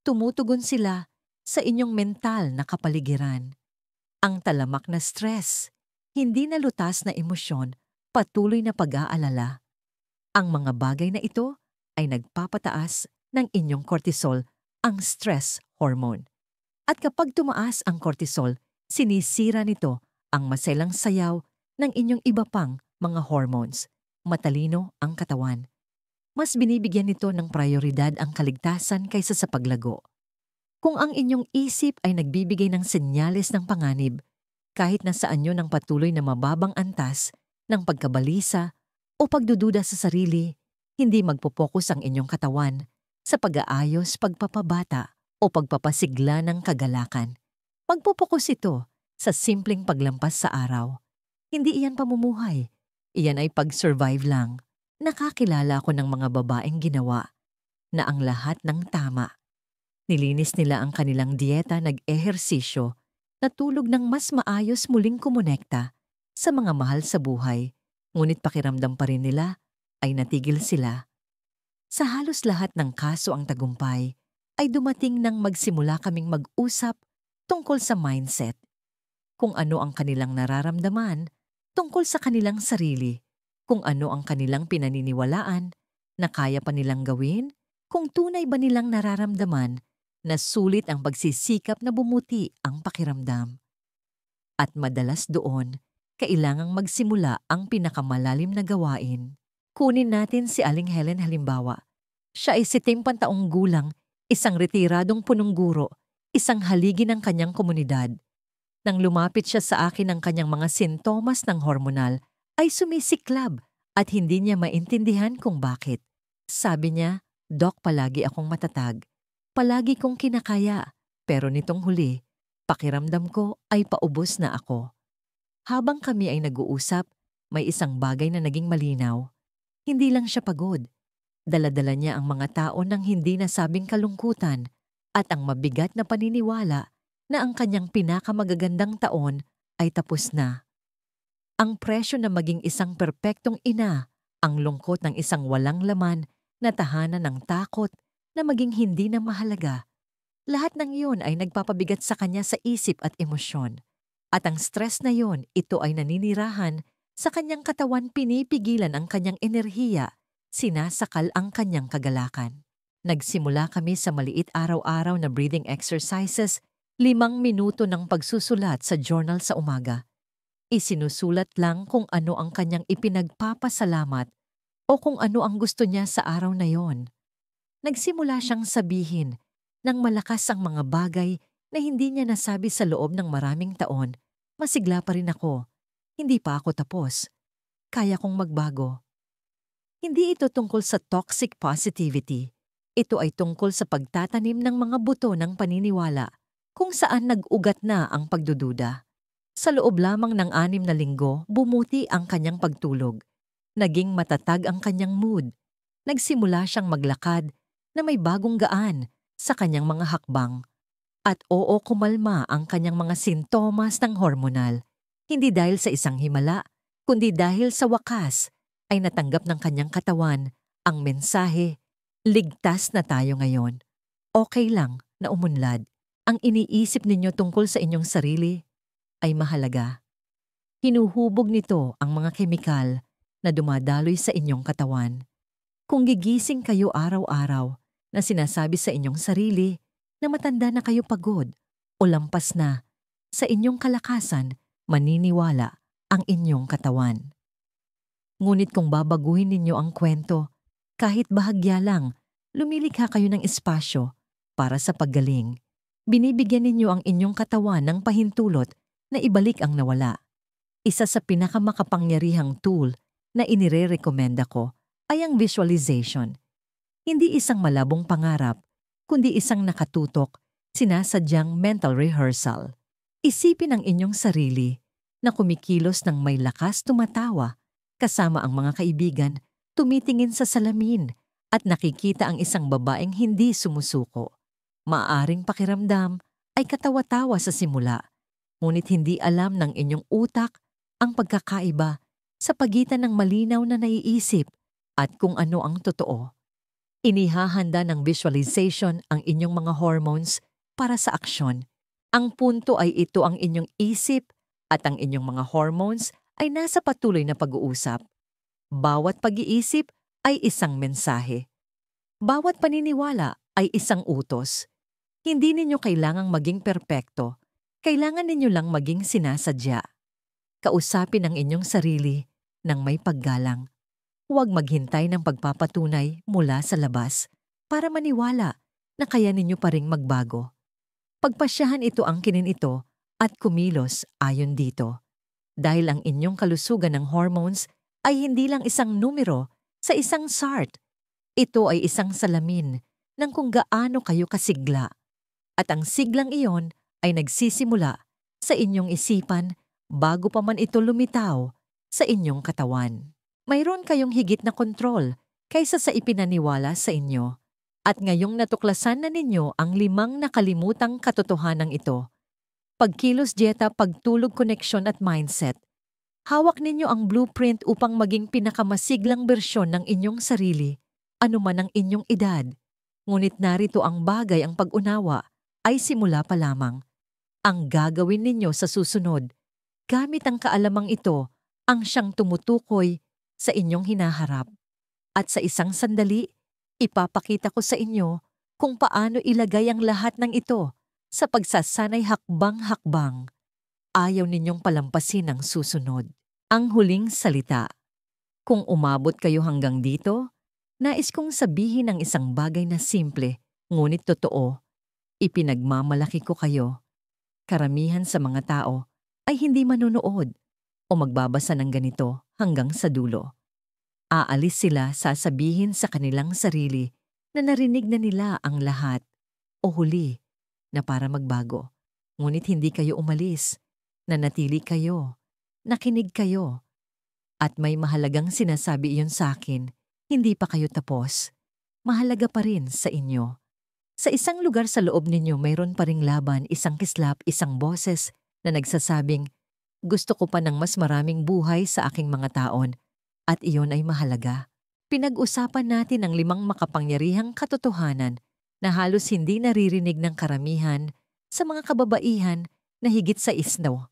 Tumutugon sila sa inyong mental na kapaligiran. Ang talamak na stress, hindi na lutas na emosyon, patuloy na pag-aalala. Ang mga bagay na ito ay nagpapataas ng inyong cortisol, ang stress hormone. At kapag tumaas ang cortisol, sinisira nito ang maselang sayaw ng inyong iba pang mga hormones. Matalino ang katawan. Mas binibigyan nito ng prioridad ang kaligtasan kaysa sa paglago. Kung ang inyong isip ay nagbibigay ng senyales ng panganib, kahit na saan nyo ng patuloy na mababang antas ng pagkabalisa o pagdududa sa sarili, hindi magpopokus ang inyong katawan sa pag-aayos, pagpapabata o pagpapasigla ng kagalakan. Magpopokus ito sa simpleng paglampas sa araw. Hindi iyan pamumuhay. Iyan ay pag-survive lang. Nakakilala ko ng mga babaeng ginawa na ang lahat ng tama. Nilinis nila ang kanilang dieta, nag-ehersisyo, natulog ng mas maayos, muling kumonekta sa mga mahal sa buhay, ngunit pakiramdam pa rin nila ay natigil sila. Sa halos lahat ng kaso ang tagumpay ay dumating nang magsimula kaming mag-usap tungkol sa mindset. Kung ano ang kanilang nararamdaman tungkol sa kanilang sarili, kung ano ang kanilang pinaniniwalaan na kaya pa nilang gawin, kung tunay ba nilang nararamdaman na sulit ang pagsisikap na bumuti ang pakiramdam. At madalas doon, kailangang magsimula ang pinakamalalim na gawain. Kunin natin si Aling Helen halimbawa. Siya ay 70 taong gulang, isang retiradong punong guro, isang haligi ng kanyang komunidad. Nang lumapit siya sa akin ng kanyang mga sintomas ng hormonal, ay sumisiklab at hindi niya maintindihan kung bakit. Sabi niya, "Dok, palagi akong matatag. Palagi kong kinakaya, pero nitong huli, pakiramdam ko ay paubos na ako." Habang kami ay nag-uusap, may isang bagay na naging malinaw. Hindi lang siya pagod. Dala-dala niya ang mga tao ng hindi nasabing kalungkutan at ang mabigat na paniniwala na ang kanyang pinakamagagandang taon ay tapos na. Ang presyo na maging isang perpektong ina, ang lungkot ng isang walang laman na tahanan ng takot na maging hindi na mahalaga. Lahat ng iyon ay nagpapabigat sa kanya sa isip at emosyon. At ang stress na yon, ito ay naninirahan sa kanyang katawan, pinipigilan ang kanyang enerhiya, sinasakal ang kanyang kagalakan. Nagsimula kami sa maliit araw-araw na breathing exercises, 5 minuto ng pagsusulat sa journal sa umaga. Isinusulat lang kung ano ang kanyang ipinagpapasalamat o kung ano ang gusto niya sa araw na yon. Nagsimula siyang sabihin nang malakas ang mga bagay na hindi niya nasabi sa loob ng maraming taon. Masigla pa rin ako. Hindi pa ako tapos. Kaya kong magbago. Hindi ito tungkol sa toxic positivity. Ito ay tungkol sa pagtatanim ng mga buto ng paniniwala kung saan nag-ugat na ang pagdududa. Sa loob lamang ng 6 na linggo, bumuti ang kanyang pagtulog. Naging matatag ang kanyang mood. Nagsimula siyang maglakad na may bagong gaan sa kanyang mga hakbang. At oo, kumalma ang kanyang mga sintomas ng hormonal. Hindi dahil sa isang himala, kundi dahil sa wakas ay natanggap ng kanyang katawan ang mensahe, ligtas na tayo ngayon. Okay lang na umunlad. Ang iniisip ninyo tungkol sa inyong sarili ay mahalaga. Hinuhubog nito ang mga kemikal na dumadaloy sa inyong katawan. Kung gigising kayo araw-araw na sinasabi sa inyong sarili na matanda na kayo, pagod o lampas na, sa inyong kalakasan, maniniwala ang inyong katawan. Ngunit kung babaguhin ninyo ang kwento, kahit bahagya lang, lumilikha kayo ng espasyo para sa paggaling. Binibigyan ninyo ang inyong katawan ng pahintulot na ibalik ang nawala. Isa sa pinakamakapangyarihang tool na inire-rekomenda ko ay ang visualization. Hindi isang malabong pangarap, kundi isang nakatutok, sinasadyang mental rehearsal. Isipin ang inyong sarili na kumikilos ng may lakas, tumatawa, kasama ang mga kaibigan, tumitingin sa salamin at nakikita ang isang babaeng hindi sumusuko. Maaaring pakiramdam ay katawa-tawa sa simula, ngunit hindi alam ng inyong utak ang pagkakaiba sa pagitan ng malinaw na naiisip at kung ano ang totoo. Inihahanda ng visualization ang inyong mga hormones para sa aksyon. Ang punto ay ito, ang inyong isip at ang inyong mga hormones ay nasa patuloy na pag-uusap. Bawat pag-iisip ay isang mensahe. Bawat paniniwala ay isang utos. Hindi ninyo kailangang maging perpekto. Kailangan ninyo lang maging sinasadya. Kausapin ang inyong sarili ng may paggalang. Huwag maghintay ng pagpapatunay mula sa labas para maniwala na kaya ninyo pa ring magbago. Pagpasyahan ito ang kinin ito at kumilos ayon dito. Dahil ang inyong kalusugan ng hormones ay hindi lang isang numero sa isang chart. Ito ay isang salamin ng kung gaano kayo kasigla. At ang siglang iyon ay nagsisimula sa inyong isipan bago pa man ito lumitaw sa inyong katawan. Mayroon kayong higit na kontrol kaysa sa ipinaniwala sa inyo. At ngayong natuklasan na ninyo ang 5 nakalimutang katotohanan ito. Pagkilos, dieta, pagtulog, koneksyon at mindset. Hawak ninyo ang blueprint upang maging pinakamasiglang bersyon ng inyong sarili, anuman ang inyong edad. Ngunit narito ang bagay, ang pag-unawa ay simula pa lamang. Ang gagawin ninyo sa susunod, gamit ang kaalamang ito, ang siyang tumutukoy sa inyong hinaharap. At sa isang sandali, ipapakita ko sa inyo kung paano ilagay ang lahat ng ito sa pagsasanay hakbang-hakbang. Ayaw ninyong palampasin ang susunod. Ang huling salita. Kung umabot kayo hanggang dito, nais kong sabihin ang isang bagay na simple, ngunit totoo. Ipinagmamalaki ko kayo. Karamihan sa mga tao ay hindi manunood o magbabasa ng ganito hanggang sa dulo. Aalis sila sasabihin sa kanilang sarili na narinig na nila ang lahat o huli na para magbago. Ngunit hindi kayo umalis, nanatili kayo, nakinig kayo. At may mahalagang sinasabi iyon sa akin, hindi pa kayo tapos. Mahalaga pa rin sa inyo. Sa isang lugar sa loob ninyo mayroon pa ring laban, isang kislap, isang boses na nagsasabing, gusto ko pa ng mas maraming buhay sa aking mga taon at iyon ay mahalaga. Pinag-usapan natin ang 5 makapangyarihang katotohanan na halos hindi naririnig ng karamihan sa mga kababaihan na higit sa isno.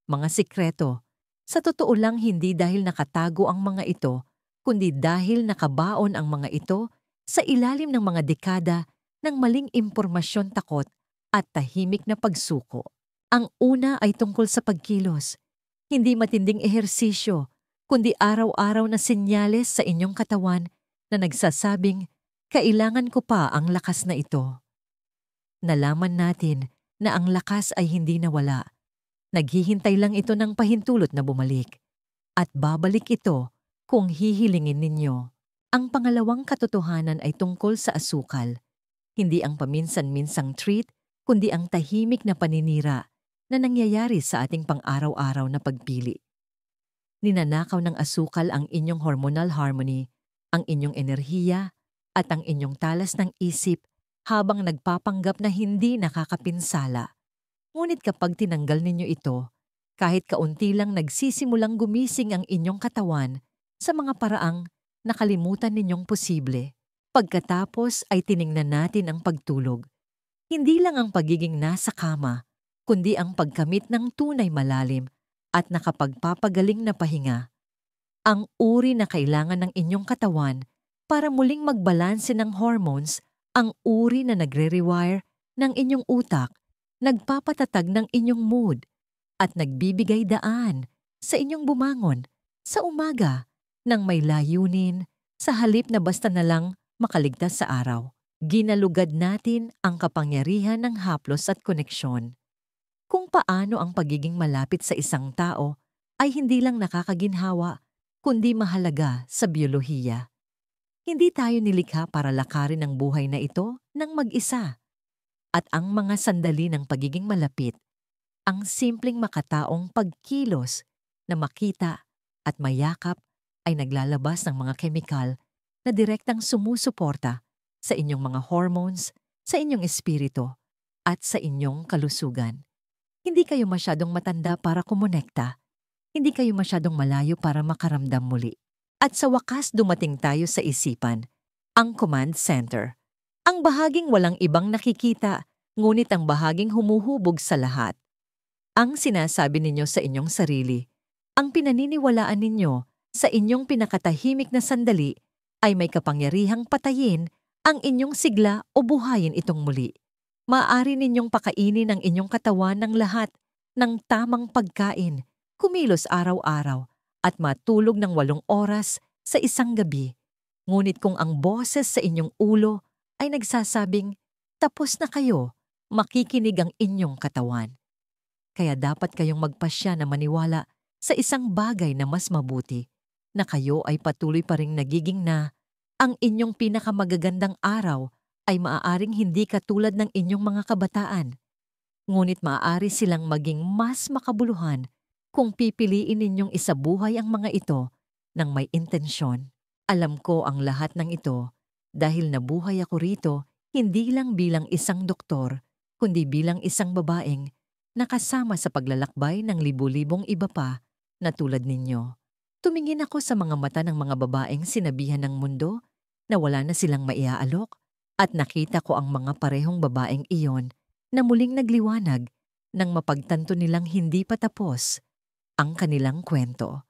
Mga sikreto. Sa totoo lang hindi dahil nakatago ang mga ito, kundi dahil nakabaon ang mga ito sa ilalim ng mga dekada ng maling impormasyon, takot at tahimik na pagsuko. Ang una ay tungkol sa pagkilos. Hindi matinding ehersisyo, kundi araw-araw na senyales sa inyong katawan na nagsasabing, kailangan ko pa ang lakas na ito. Nalaman natin na ang lakas ay hindi nawala. Naghihintay lang ito ng pahintulot na bumalik. At babalik ito kung hihilingin ninyo. Ang pangalawang katotohanan ay tungkol sa asukal. Hindi ang paminsan-minsang treat, kundi ang tahimik na paninira na nangyayari sa ating pang-araw-araw na pagpili. Ninanakaw ng asukal ang inyong hormonal harmony, ang inyong enerhiya, at ang inyong talas ng isip habang nagpapanggap na hindi nakakapinsala. Ngunit kapag tinanggal ninyo ito, kahit kaunti lang nagsisimulang gumising ang inyong katawan sa mga paraang nakalimutan ninyong posible. Pagkatapos ay tiningnan natin ang pagtulog. Hindi lang ang pagiging nasa kama, kundi ang pagkamit ng tunay malalim at nakapagpapagaling na pahinga. Ang uri na kailangan ng inyong katawan para muling magbalanse ng hormones, ang uri na nagre-rewire ng inyong utak, nagpapatatag ng inyong mood, at nagbibigay daan sa inyong bumangon sa umaga nang may layunin sa halip na basta na lang makaligtas sa araw. Ginalugad natin ang kapangyarihan ng haplos at koneksyon. Kung paano ang pagiging malapit sa isang tao ay hindi lang nakakaginhawa, kundi mahalaga sa biyolohiya. Hindi tayo nilikha para lakarin ang buhay na ito ng mag-isa. At ang mga sandali ng pagiging malapit, ang simpleng makataong pagkilos na makita at mayakap ay naglalabas ng mga kemikal na direktang sumusuporta sa inyong mga hormones, sa inyong espiritu, at sa inyong kalusugan. Hindi kayo masyadong matanda para kumonekta. Hindi kayo masyadong malayo para makaramdam muli. At sa wakas dumating tayo sa isipan, ang command center. Ang bahaging walang ibang nakikita, ngunit ang bahaging humuhubog sa lahat. Ang sinasabi ninyo sa inyong sarili, ang pinaniniwalaan ninyo sa inyong pinakatahimik na sandali ay may kapangyarihang patayin ang inyong sigla o buhayin itong muli. Maaari ninyong pakainin ang inyong katawan ng lahat ng tamang pagkain, kumilos araw-araw, at matulog ng 8 oras sa isang gabi. Ngunit kung ang boses sa inyong ulo ay nagsasabing, tapos na kayo, makikinig ang inyong katawan. Kaya dapat kayong magpasya na maniwala sa isang bagay na mas mabuti, na kayo ay patuloy pa ring nagiging na ang inyong pinakamagagandang araw ay maaaring hindi katulad ng inyong mga kabataan. Ngunit maaari silang maging mas makabuluhan kung pipiliin ninyong isabuhay ang mga ito ng may intensyon. Alam ko ang lahat ng ito dahil nabuhay ako rito hindi lang bilang isang doktor, kundi bilang isang babaeng nakasama sa paglalakbay ng libu-libong iba pa na tulad ninyo. Tumingin ako sa mga mata ng mga babaeng sinabihan ng mundo na wala na silang maiaalok at nakita ko ang mga parehong babaeng iyon na muling nagliwanag nang mapagtanto nilang hindi pa tapos ang kanilang kwento.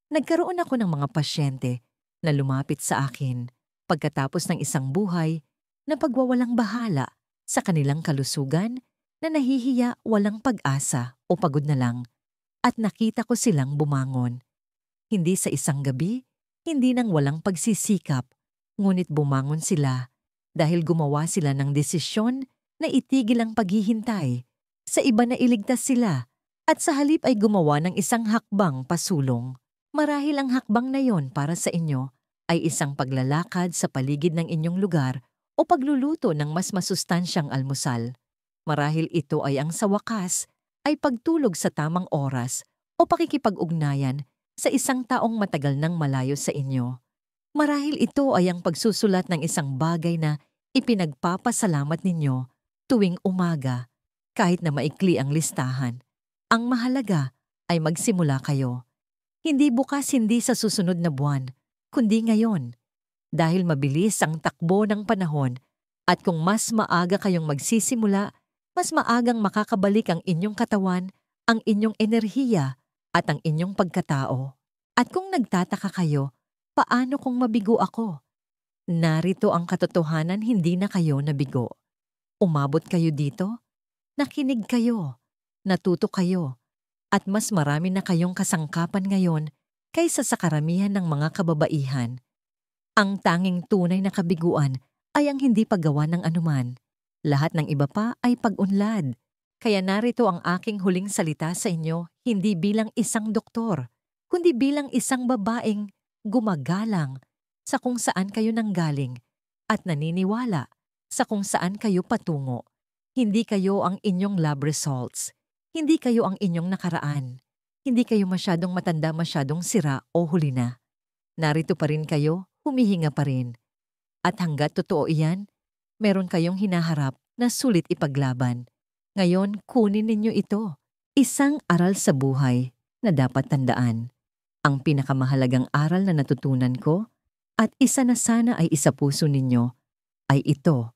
Nagkaroon ako ng mga pasyente na lumapit sa akin pagkatapos ng isang buhay na pagwawalang bahala sa kanilang kalusugan na nahihiya walang pag-asa o pagod na lang at nakita ko silang bumangon. Hindi sa isang gabi, hindi nang walang pagsisikap, ngunit bumangon sila dahil gumawa sila ng desisyon na itigil ang paghihintay, sa iba na iligtas sila at sa halip ay gumawa ng isang hakbang pasulong. Marahil ang hakbang na yon para sa inyo ay isang paglalakad sa paligid ng inyong lugar o pagluluto ng mas masustansyang almusal. Marahil ito ay ang sa wakas ay pagtulog sa tamang oras o pakikipag-ugnayan sa isang taong matagal nang malayo sa inyo. Marahil ito ay ang pagsusulat ng isang bagay na ipinagpapasalamat ninyo tuwing umaga, kahit na maikli ang listahan. Ang mahalaga ay magsimula kayo. Hindi bukas, hindi sa susunod na buwan, kundi ngayon. Dahil mabilis ang takbo ng panahon at kung mas maaga kayong magsisimula, mas maagang makakabalik ang inyong katawan, ang inyong enerhiya at ang inyong pagkatao. At kung nagtataka kayo, paano kung mabigo ako? Narito ang katotohanan, hindi na kayo nabigo. Umabot kayo dito, nakinig kayo, natuto kayo, at mas marami na kayong kasangkapan ngayon kaysa sa karamihan ng mga kababaihan. Ang tanging tunay na kabiguan ay ang hindi paggawa ng anuman. Lahat ng iba pa ay pag-unlad. Kaya narito ang aking huling salita sa inyo, hindi bilang isang doktor, kundi bilang isang babaeng gumagalang sa kung saan kayo nanggaling at naniniwala sa kung saan kayo patungo. Hindi kayo ang inyong lab results. Hindi kayo ang inyong nakaraan. Hindi kayo masyadong matanda, masyadong sira o huli na. Narito pa rin kayo, humihinga pa rin. At hanggat totoo iyan, meron kayong hinaharap na sulit ipaglaban. Ngayon, kunin ninyo ito. Isang aral sa buhay na dapat tandaan. Ang pinakamahalagang aral na natutunan ko at isa na sana ay isa puso ninyo ay ito.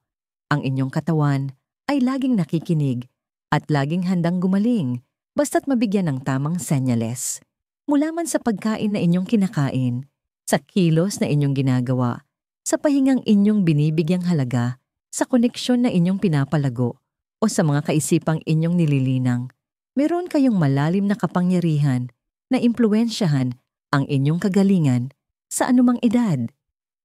Ang inyong katawan ay laging nakikinig at laging handang gumaling basta't mabigyan ng tamang senyales. Mula man sa pagkain na inyong kinakain, sa kilos na inyong ginagawa, sa pahingang inyong binibigyang halaga, sa koneksyon na inyong pinapalago, o sa mga kaisipang inyong nililinang, meron kayong malalim na kapangyarihan na impluwensyahan ang inyong kagalingan sa anumang edad.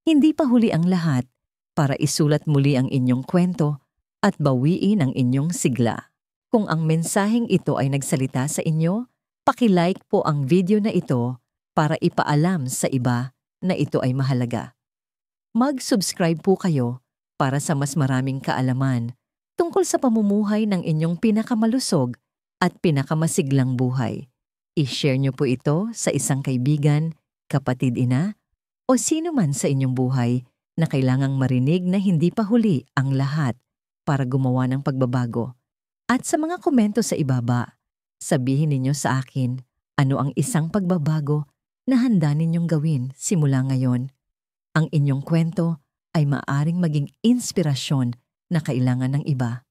Hindi pa huli ang lahat para isulat muli ang inyong kwento at bawiin ang inyong sigla. Kung ang mensaheng ito ay nagsalita sa inyo, paki-like po ang video na ito para ipaalam sa iba na ito ay mahalaga. Mag-subscribe po kayo para sa mas maraming kaalaman tungkol sa pamumuhay ng inyong pinakamalusog at pinakamasiglang buhay. I-share niyo po ito sa isang kaibigan, kapatid ina, o sino man sa inyong buhay na kailangang marinig na hindi pa huli ang lahat para gumawa ng pagbabago. At sa mga komento sa ibaba, sabihin ninyo sa akin ano ang isang pagbabago na handa ninyong gawin simula ngayon. Ang inyong kwento ay maaring maging inspirasyon na kailangan ng iba.